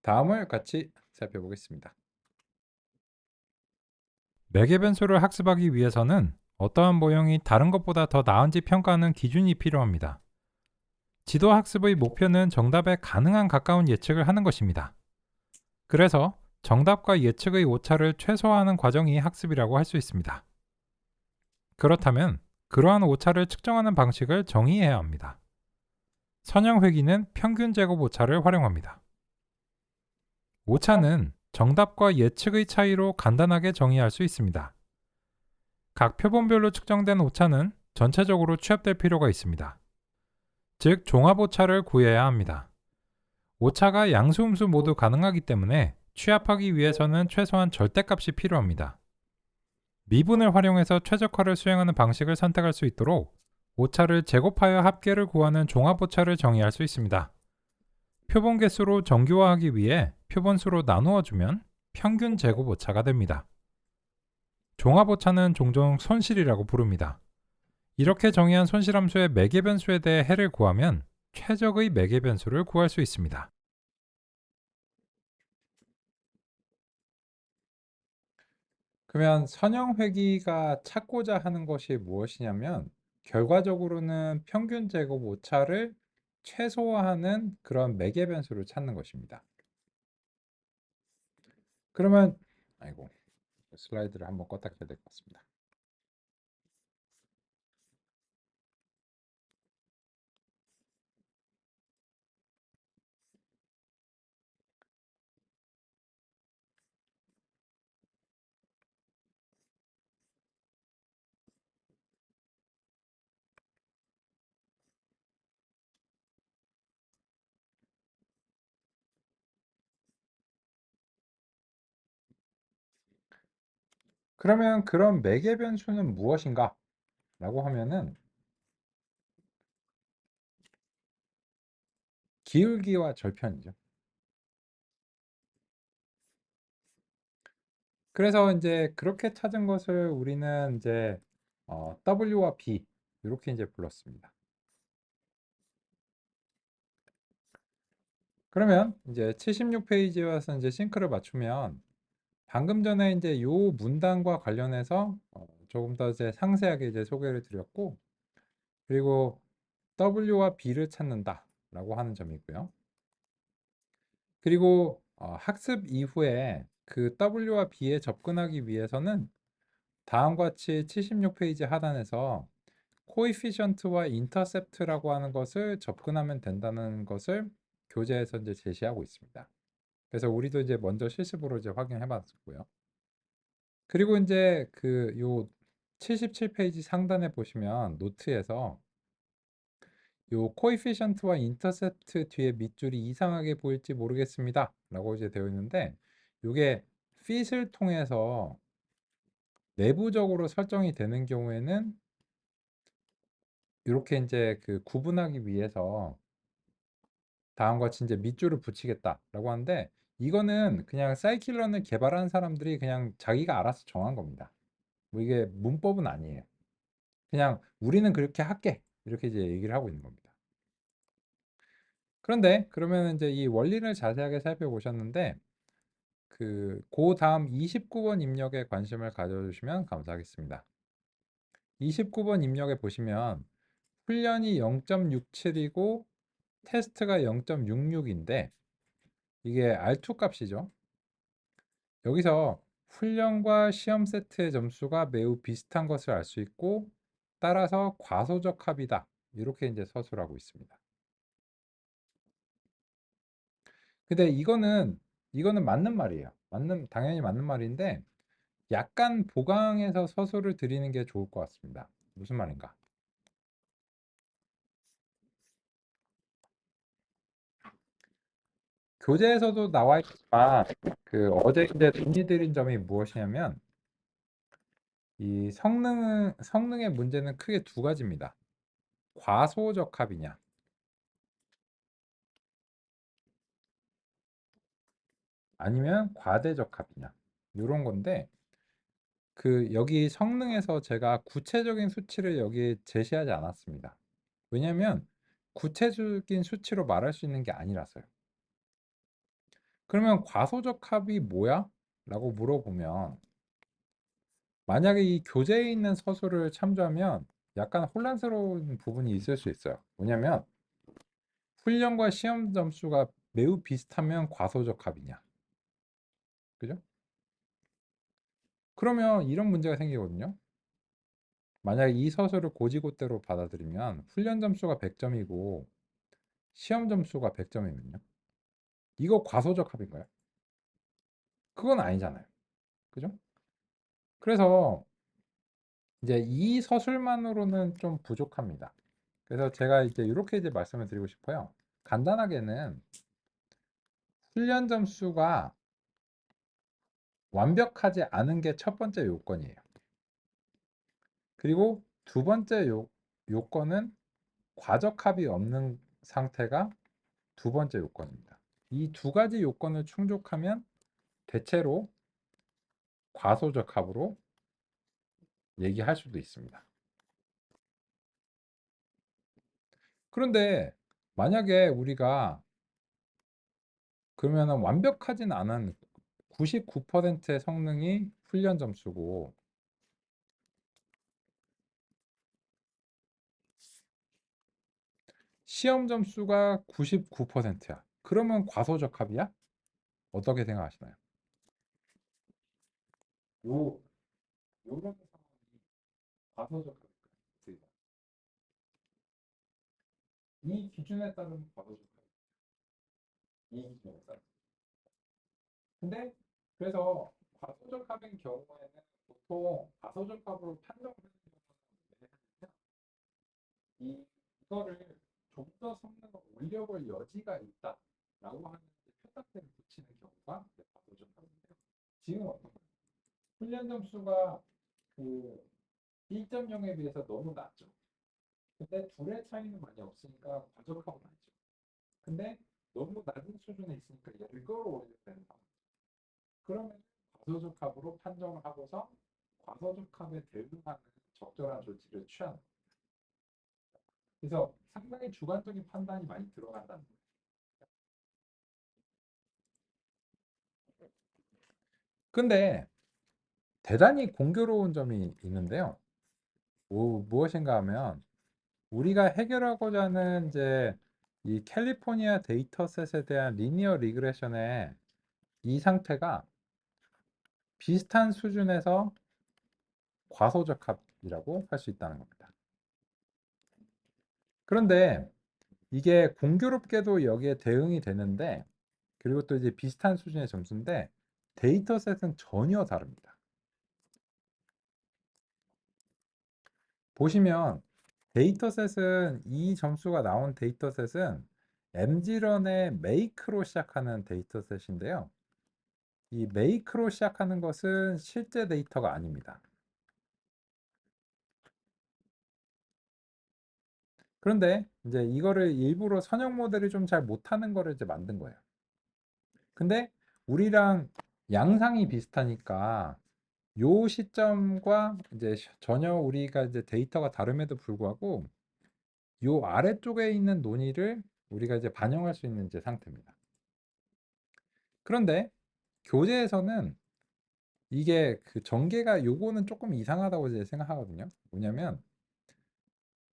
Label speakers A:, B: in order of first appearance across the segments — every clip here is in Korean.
A: 다음을 같이 살펴보겠습니다.
B: 매개 변수를 학습하기 위해서는 어떠한 모형이 다른 것보다 더 나은지 평가하는 기준이 필요합니다. 지도 학습의 목표는 정답에 가능한 가까운 예측을 하는 것입니다. 그래서 정답과 예측의 오차를 최소화하는 과정이 학습이라고 할 수 있습니다. 그렇다면 그러한 오차를 측정하는 방식을 정의해야 합니다. 선형 회귀는 평균 제곱 오차를 활용합니다. 오차는 정답과 예측의 차이로 간단하게 정의할 수 있습니다. 각 표본별로 측정된 오차는 전체적으로 취합될 필요가 있습니다. 즉 종합 오차를 구해야 합니다. 오차가 양수 음수 모두 가능하기 때문에 취합하기 위해서는 최소한 절대값이 필요합니다. 미분을 활용해서 최적화를 수행하는 방식을 선택할 수 있도록 오차를 제곱하여 합계를 구하는 종합 오차를 정의할 수 있습니다. 표본 개수로 정규화하기 위해 표본수로 나누어 주면 평균 제곱 오차가 됩니다. 종합 오차는 종종 손실이라고 부릅니다. 이렇게 정의한 손실함수의 매개 변수에 대해 해를 구하면 최적의 매개 변수를 구할 수 있습니다.
A: 그러면 선형 회귀가 찾고자 하는 것이 무엇이냐면 결과적으로는 평균 제곱 오차를 최소화하는 그런 매개 변수를 찾는 것입니다. 그러면 아이고 슬라이드를 한번 껐다 켜야 될 것 같습니다. 그러면 그런 매개 변수는 무엇인가? 라고 하면은 기울기와 절편이죠. 그래서 이제 그렇게 찾은 것을 우리는 이제 W와 B 이렇게 이제 불렀습니다. 그러면 이제 76페이지에 와서 이제 싱크를 맞추면 방금 전에 이제 요 문단과 관련해서 조금 더 이제 상세하게 이제 소개를 드렸고, 그리고 W와 B를 찾는다라고 하는 점이고요. 그리고 학습 이후에 그 W와 B에 접근하기 위해서는 다음과 같이 76페이지 하단에서 코이피션트와 인터셉트라고 하는 것을 접근하면 된다는 것을 교재에서 이제 제시하고 있습니다. 그래서 우리도 이제 먼저 실습으로 이제 확인해 봤고요. 그리고 이제 그 요 77페이지 상단에 보시면 노트에서 요 코이피션트와 인터셉트 뒤에 밑줄이 이상하게 보일지 모르겠습니다. 라고 이제 되어 있는데 이게 fit을 통해서 내부적으로 설정이 되는 경우에는 이렇게 이제 그 구분하기 위해서 다음과 같이 이제 밑줄을 붙이겠다라고 하는데 이거는 그냥 사이클런을 개발한 사람들이 그냥 자기가 알아서 정한 겁니다. 뭐 이게 문법은 아니에요. 그냥 우리는 그렇게 할게 이렇게 이제 얘기를 하고 있는 겁니다. 그런데 그러면 이제 이 원리를 자세하게 살펴보셨는데 그 다음 29번 입력에 관심을 가져주시면 감사하겠습니다. 29번 입력에 보시면 훈련이 0.67이고 테스트가 0.66인데 이게 R2 값이죠. 여기서 훈련과 시험 세트의 점수가 매우 비슷한 것을 알 수 있고 따라서 과소적 합이다. 이렇게 이제 서술하고 있습니다. 근데 이거는 맞는 말이에요. 당연히 맞는 말인데 약간 보강해서 서술을 드리는 게 좋을 것 같습니다. 무슨 말인가? 교재에서도 나와 있지만 그 어제 이제 논의드린 점이 무엇이냐면 이 성능의 문제는 크게 두 가지입니다. 과소적합이냐, 아니면 과대적합이냐, 이런 건데 그 여기 성능에서 제가 구체적인 수치를 여기 제시하지 않았습니다. 왜냐하면 구체적인 수치로 말할 수 있는 게 아니라서요. 그러면 과소적 합이 뭐야? 라고 물어보면 만약에 이 교재에 있는 서술을 참조하면 약간 혼란스러운 부분이 있을 수 있어요. 뭐냐면 훈련과 시험 점수가 매우 비슷하면 과소적 합이냐? 그죠? 그러면 이런 문제가 생기거든요. 만약에 이 서술을 고지고대로 받아들이면 훈련 점수가 100점이고 시험 점수가 100점이면요. 이거 과소적 합인가요? 그건 아니잖아요. 그죠? 그래서 이제 이 서술만으로는 좀 부족합니다. 그래서 제가 이제 이렇게 이제 말씀을 드리고 싶어요. 간단하게는 훈련 점수가 완벽하지 않은 게 첫 번째 요건이에요. 그리고 두 번째 요건은 과적합이 없는 상태가 두 번째 요건입니다. 이 두 가지 요건을 충족하면 대체로 과소적합으로 얘기할 수도 있습니다. 그런데 만약에 우리가 그러면은 완벽하진 않은 99%의 성능이 훈련 점수고 시험 점수가 99%야. 그러면 과소적합이야? 어떻게 생각하시나요? 요 요런 상황이 과소적합일까요? 이 기준에 따르면 과소적합. 이 기준에 따라. 근데 그래서 과소적합인 경우에는 보통 과소적합으로 판정하는 경우는 이거를 좀 더 성능을 올려볼 여지가 있다라고 하는 표딱지를 붙이는 경우가 과소적합인데요. 지금 어떤가요? 훈련 점수가 그 1.0에 비해서 너무 낮죠. 근데 둘의 차이는 많이 없으니까 과적하고 낮죠. 근데 너무 낮은 수준에 있으니까 얘를 끌어올려야 되는 상황. 그러면 과소적합으로 판정을 하고서 과소적합에 대응하는 적절한 조치를 취하는 거예요. 그래서 상당히 주관적인 판단이 많이 들어간다는 거예요. 근데 대단히 공교로운 점이 있는데요. 무엇인가 하면 우리가 해결하고자 하는 이제 이 캘리포니아 데이터셋에 대한 리니어 리그레션의 이 상태가 비슷한 수준에서 과소적합이라고 할 수 있다는 겁니다. 그런데 이게 공교롭게도 여기에 대응이 되는데 그리고 또 이제 비슷한 수준의 점수인데 데이터셋은 전혀 다릅니다. 보시면 데이터셋은 이 점수가 나온 데이터셋은 mgrun의 make로 시작하는 데이터셋인데요. 이 make로 시작하는 것은 실제 데이터가 아닙니다. 그런데 이제 이거를 일부러 선형 모델이 좀 잘 못하는 거를 이제 만든 거예요. 근데 우리랑 양상이 비슷하니까 요 시점과 이제 전혀 우리가 이제 데이터가 다름에도 불구하고 요 아래쪽에 있는 논의를 우리가 이제 반영할 수 있는 이제 상태입니다. 그런데 교재에서는 이게 그 전개가 요거는 조금 이상하다고 이제 생각하거든요. 뭐냐면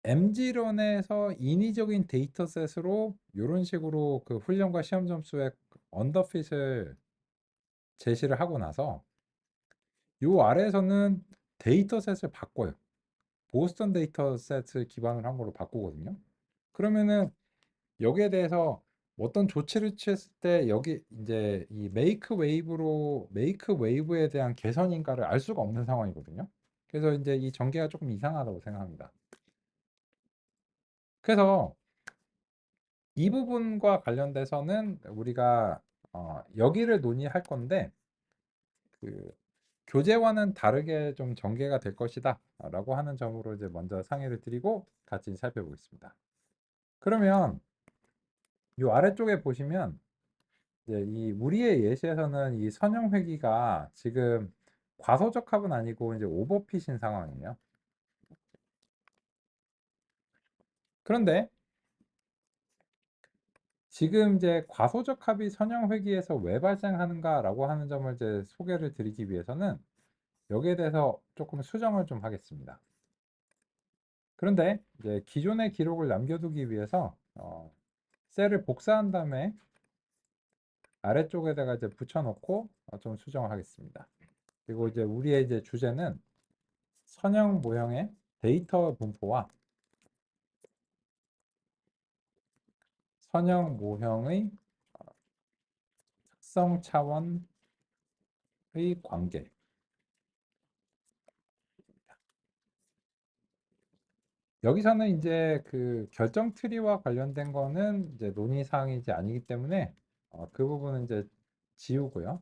A: mg론에서 인위적인 데이터셋으로 이런 식으로 그 훈련과 시험 점수의 언더핏을 제시를 하고 나서 요 아래에서는 데이터셋을 바꿔요. 보스턴 데이터셋을 기반으로 한 걸로 바꾸거든요. 그러면은 여기에 대해서 어떤 조치를 취했을 때 여기 이제 이 메이크 웨이브에 대한 개선인가를 알 수가 없는 상황이거든요. 그래서 이제 이 전개가 조금 이상하다고 생각합니다. 그래서 이 부분과 관련돼서는 우리가 여기를 논의할 건데 그 교재와는 다르게 좀 전개가 될 것이다 라고 하는 점으로 이제 먼저 상의를 드리고 같이 살펴보겠습니다. 그러면 이 아래쪽에 보시면 이제 이 우리의 예시에서는 이 선형 회귀가 지금 과소적합은 아니고 이제 오버핏인 상황이에요. 그런데 지금 이제 과소적 합이 선형 회귀에서 왜 발생하는가라고 하는 점을 이제 소개를 드리기 위해서는 여기에 대해서 조금 수정을 좀 하겠습니다. 그런데 이제 기존의 기록을 남겨두기 위해서 셀을 복사한 다음에 아래쪽에다가 이제 붙여놓고 좀 수정을 하겠습니다. 그리고 이제 우리의 이제 주제는 선형 모형의 데이터 분포와 선형 모형의 특성 차원의 관계. 여기서는 이제 그 결정 트리와 관련된 거는 이제 논의 사항이지 아니기 때문에 그 부분은 이제 지우고요.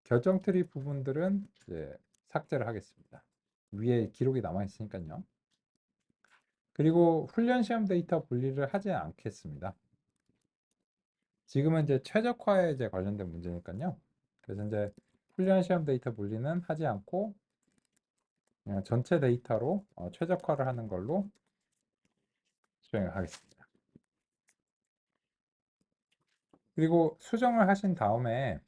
A: 결정 트리 부분들은 이제 삭제를 하겠습니다. 위에 기록이 남아 있으니까요. 그리고 훈련 시험 데이터 분리를 하지 않겠습니다. 지금은 이제 최적화에 이제 관련된 문제니까요. 그래서 이제 훈련 시험 데이터 분리는 하지 않고 그냥 전체 데이터로 최적화를 하는 걸로 수행을 하겠습니다. 그리고 수정을 하신 다음에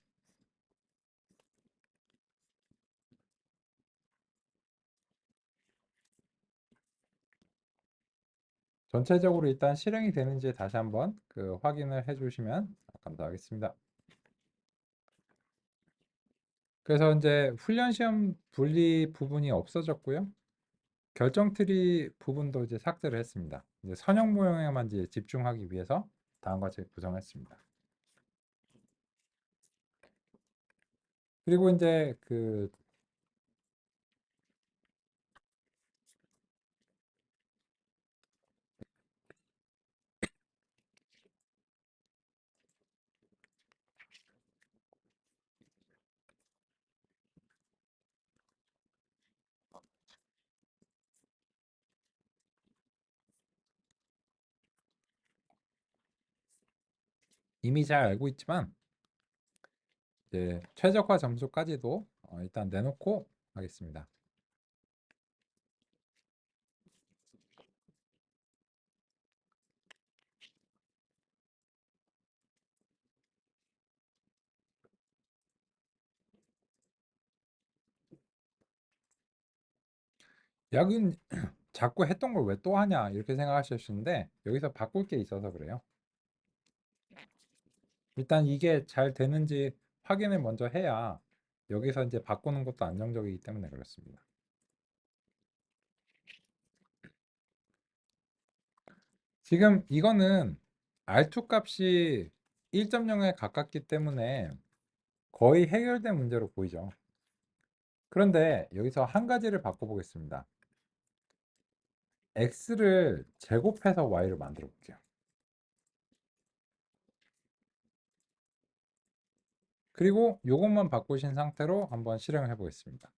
A: 전체적으로 일단 실행이 되는지 다시 한번 그 확인을 해 주시면 감사하겠습니다. 그래서 이제 훈련 시험 분리 부분이 없어졌고요. 결정 트리 부분도 이제 삭제를 했습니다. 이제 선형 모형에만 이제 집중하기 위해서 다음과 같이 구성했습니다. 그리고 이제 그 이미 잘 알고 있지만 이제 최적화 점수까지도 일단 내놓고 하겠습니다. 약은 자꾸 했던 걸 왜 또 하냐 이렇게 생각하실 수 있는데 여기서 바꿀 게 있어서 그래요. 일단 이게 잘 되는지 확인을 먼저 해야 여기서 이제 바꾸는 것도 안정적이기 때문에 그렇습니다. 지금 이거는 R2 값이 1.0에 가깝기 때문에 거의 해결된 문제로 보이죠. 그런데 여기서 한 가지를 바꿔보겠습니다. x를 제곱해서 y를 만들어 볼게요. 그리고 이것만 바꾸신 상태로 한번 실행해 보겠습니다.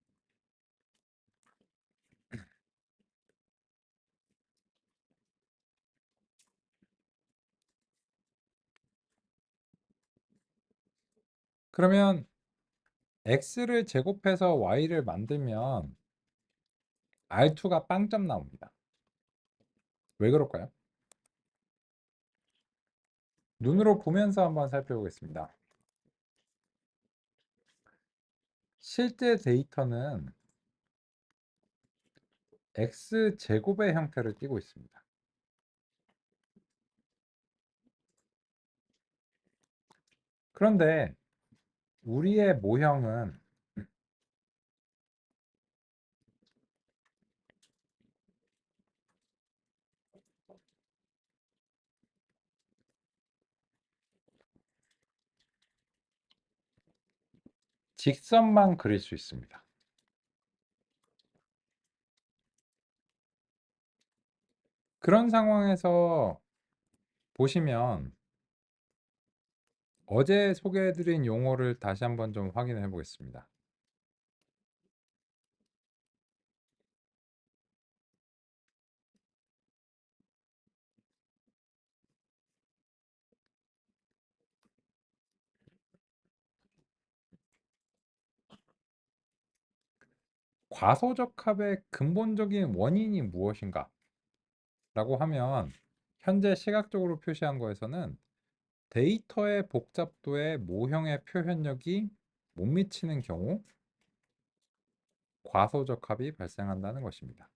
A: 그러면 x를 제곱해서 y를 만들면 R2가 빵점 나옵니다. 왜 그럴까요? 눈으로 보면서 한번 살펴보겠습니다. 실제 데이터는 x제곱의 형태를 띠고 있습니다. 그런데 우리의 모형은 직선만 그릴 수 있습니다. 그런 상황에서 보시면 어제 소개해드린 용어를 다시 한번 좀 확인해 보겠습니다. 과소적합의 근본적인 원인이 무엇인가? 라고 하면 현재 시각적으로 표시한 거에서는 데이터의 복잡도에 모형의 표현력이 못 미치는 경우 과소적합이 발생한다는 것입니다.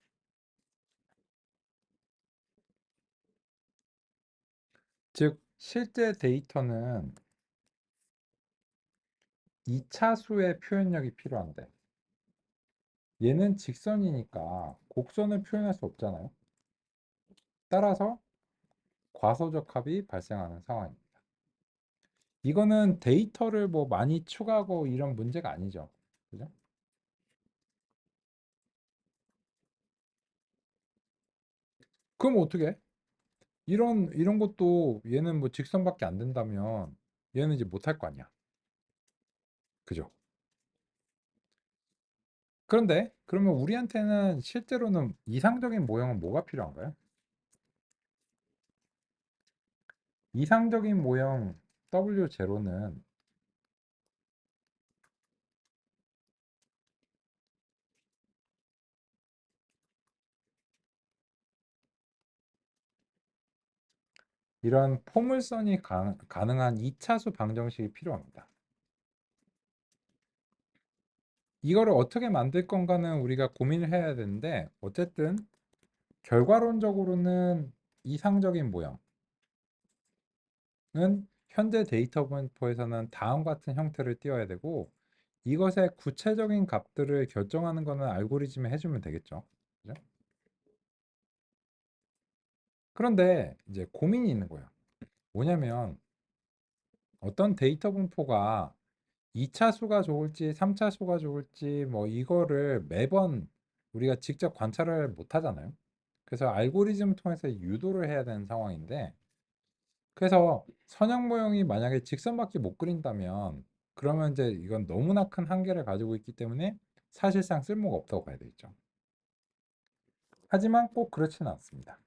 A: 즉, 실제 데이터는 2차수의 표현력이 필요한데 얘는 직선이니까 곡선을 표현할 수 없잖아요. 따라서 과소적합이 발생하는 상황입니다. 이거는 데이터를 뭐 많이 추가하고 이런 문제가 아니죠. 그죠? 그럼 어떻게 해? 이런 것도 얘는 뭐 직선밖에 안 된다면 얘는 이제 못할 거 아니야. 그죠? 그런데 그러면 우리한테는 실제로는 이상적인 모형은 뭐가 필요한가요? 이상적인 모형 W0는 이런 포물선이 가능한 2차수 방정식이 필요합니다. 이거를 어떻게 만들 건가는 우리가 고민을 해야 되는데 어쨌든 결과론적으로는 이상적인 모형은 현재 데이터 분포에서는 다음 같은 형태를 띄어야 되고 이것의 구체적인 값들을 결정하는 거는 알고리즘에 해주면 되겠죠. 그죠? 그런데 이제 고민이 있는 거예요. 뭐냐면 어떤 데이터 분포가 2차수가 좋을지 3차수가 좋을지 뭐 이거를 매번 우리가 직접 관찰을 못 하잖아요. 그래서 알고리즘을 통해서 유도를 해야 되는 상황인데 그래서 선형 모형이 만약에 직선밖에 못 그린다면 그러면 이제 이건 너무나 큰 한계를 가지고 있기 때문에 사실상 쓸모가 없다고 봐야 되겠죠. 하지만 꼭 그렇지는 않습니다.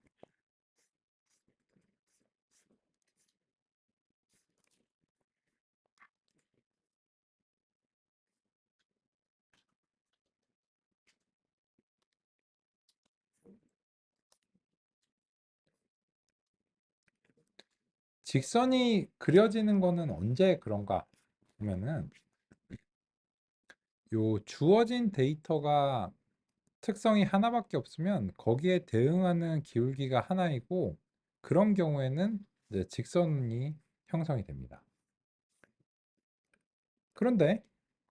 A: 직선이 그려지는 거는 언제 그런가 보면은 요 주어진 데이터가 특성이 하나밖에 없으면 거기에 대응하는 기울기가 하나이고 그런 경우에는 이제 직선이 형성이 됩니다. 그런데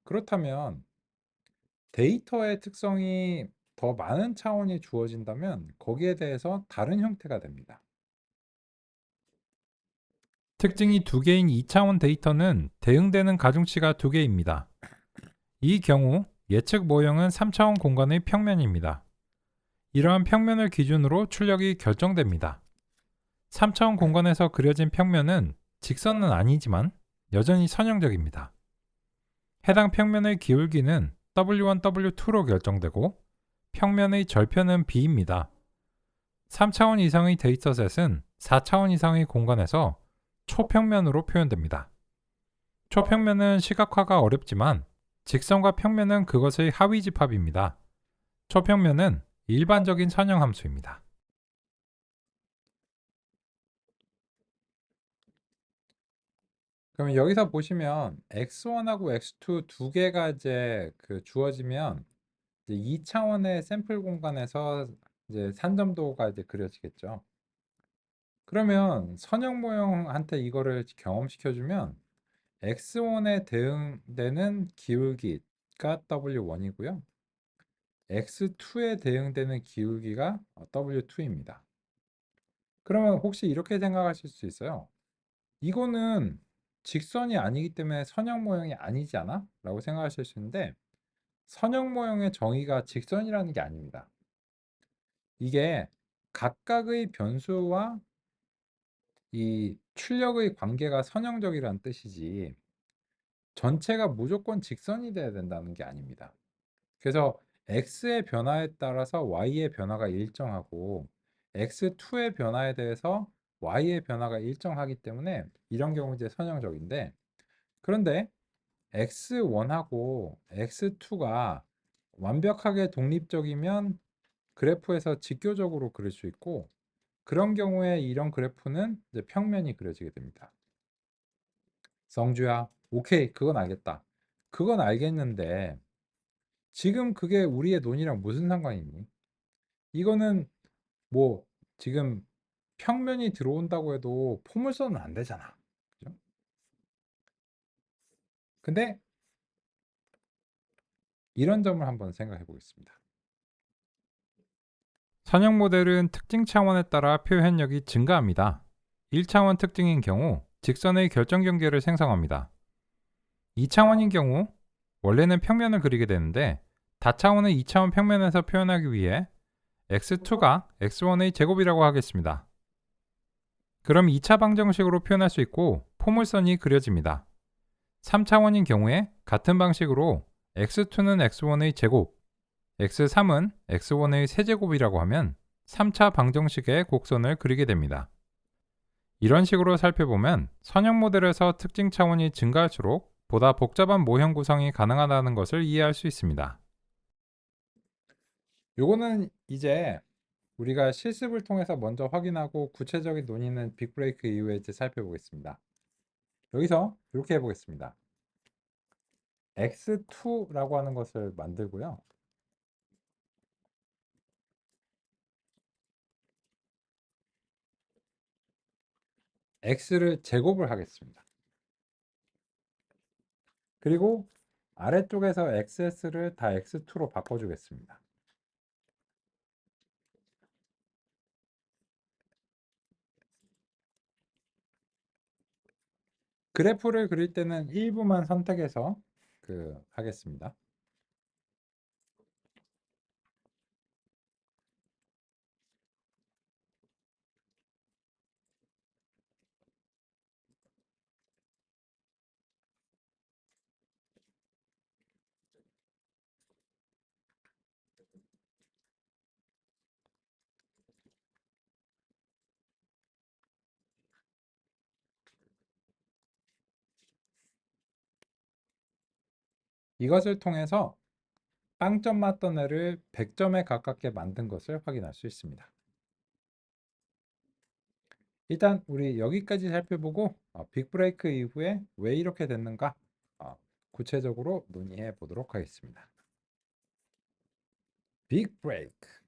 A: 그렇다면 데이터의 특성이 더 많은 차원이 주어진다면 거기에 대해서 다른 형태가 됩니다.
B: 특징이 두 개인 2차원 데이터는 대응되는 가중치가 두 개입니다. 이 경우 예측 모형은 3차원 공간의 평면입니다. 이러한 평면을 기준으로 출력이 결정됩니다. 3차원 공간에서 그려진 평면은 직선은 아니지만 여전히 선형적입니다. 해당 평면의 기울기는 W1, W2로 결정되고 평면의 절편은 B입니다. 3차원 이상의 데이터셋은 4차원 이상의 공간에서 초평면으로 표현됩니다. 초평면은 시각화가 어렵지만 직선과 평면은 그것의 하위 집합입니다. 초평면은 일반적인 선형 함수입니다.
A: 그러면 여기서 보시면 x1하고 x2 두 개가 이제 주어지면 이제 2차원의 샘플 공간에서 이제 산점도가 이제 그려지겠죠. 그러면 선형 모형한테 이거를 경험시켜주면 x1에 대응되는 기울기가 W1이고요. x2에 대응되는 기울기가 W2입니다. 그러면 혹시 이렇게 생각하실 수 있어요. 이거는 직선이 아니기 때문에 선형 모형이 아니지 않아? 라고 생각하실 수 있는데 선형 모형의 정의가 직선이라는 게 아닙니다. 이게 각각의 변수와 이 출력의 관계가 선형적이라는 뜻이지 전체가 무조건 직선이 돼야 된다는 게 아닙니다. 그래서 x의 변화에 따라서 y의 변화가 일정하고 x2의 변화에 대해서 y의 변화가 일정하기 때문에 이런 경우 이제 선형적인데 그런데 x1하고 x2가 완벽하게 독립적이면 그래프에서 직교적으로 그릴 수 있고 그런 경우에 이런 그래프는 이제 평면이 그려지게 됩니다. 성주야, 오케이, 그건 알겠다. 그건 알겠는데 지금 그게 우리의 논의랑 무슨 상관이 있니? 이거는 뭐 지금 평면이 들어온다고 해도 포물선은 안 되잖아. 그죠? 근데 이런 점을 한번 생각해 보겠습니다.
B: 선형 모델은 특징 차원에 따라 표현력이 증가합니다. 1차원 특징인 경우 직선의 결정 경계를 생성합니다. 2차원인 경우 원래는 평면을 그리게 되는데 다차원의 2차원 평면에서 표현하기 위해 x2가 x1의 제곱이라고 하겠습니다. 그럼 2차 방정식으로 표현할 수 있고 포물선이 그려집니다. 3차원인 경우에 같은 방식으로 x2는 x1의 제곱, x3은 x1의 세제곱이라고 하면 3차 방정식의 곡선을 그리게 됩니다. 이런 식으로 살펴보면 선형 모델에서 특징 차원이 증가할수록 보다 복잡한 모형 구성이 가능하다는 것을 이해할 수 있습니다.
A: 요거는 이제 우리가 실습을 통해서 먼저 확인하고 구체적인 논의는 빅브레이크 이후에 이제 살펴보겠습니다. 여기서 이렇게 해보겠습니다. x2라고 하는 것을 만들고요. x를 제곱을 하겠습니다. 그리고 아래쪽에서 xs를 다 x2로 바꿔주겠습니다. 그래프를 그릴 때는 일부만 선택해서 하겠습니다. 이것을 통해서 빵점 맞던 애를 100점에 가깝게 만든 것을 확인할 수 있습니다. 일단 우리 여기까지 살펴보고 빅브레이크 이후에 왜 이렇게 됐는가 구체적으로 논의해 보도록 하겠습니다. 빅브레이크.